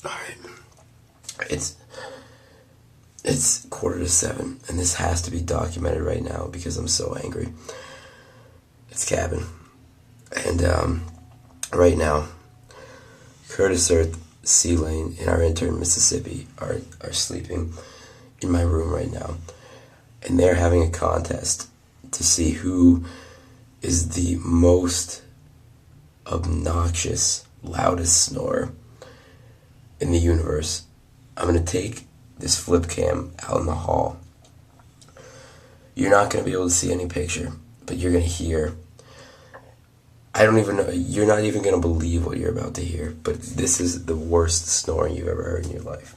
Alright. It's 6:45, and this has to be documented right now because I'm so angry. It's cabin. And right now, Curtis Earth, C Lane, and our intern Mississippi are sleeping in my room right now. And they're having a contest to see who is the most obnoxious, loudest snorer in the universe. I'm going to take this flip cam out in the hall. You're not going to be able to see any picture, but you're going to hear. I don't even know. You're not even going to believe what you're about to hear, but this is the worst snoring you've ever heard in your life.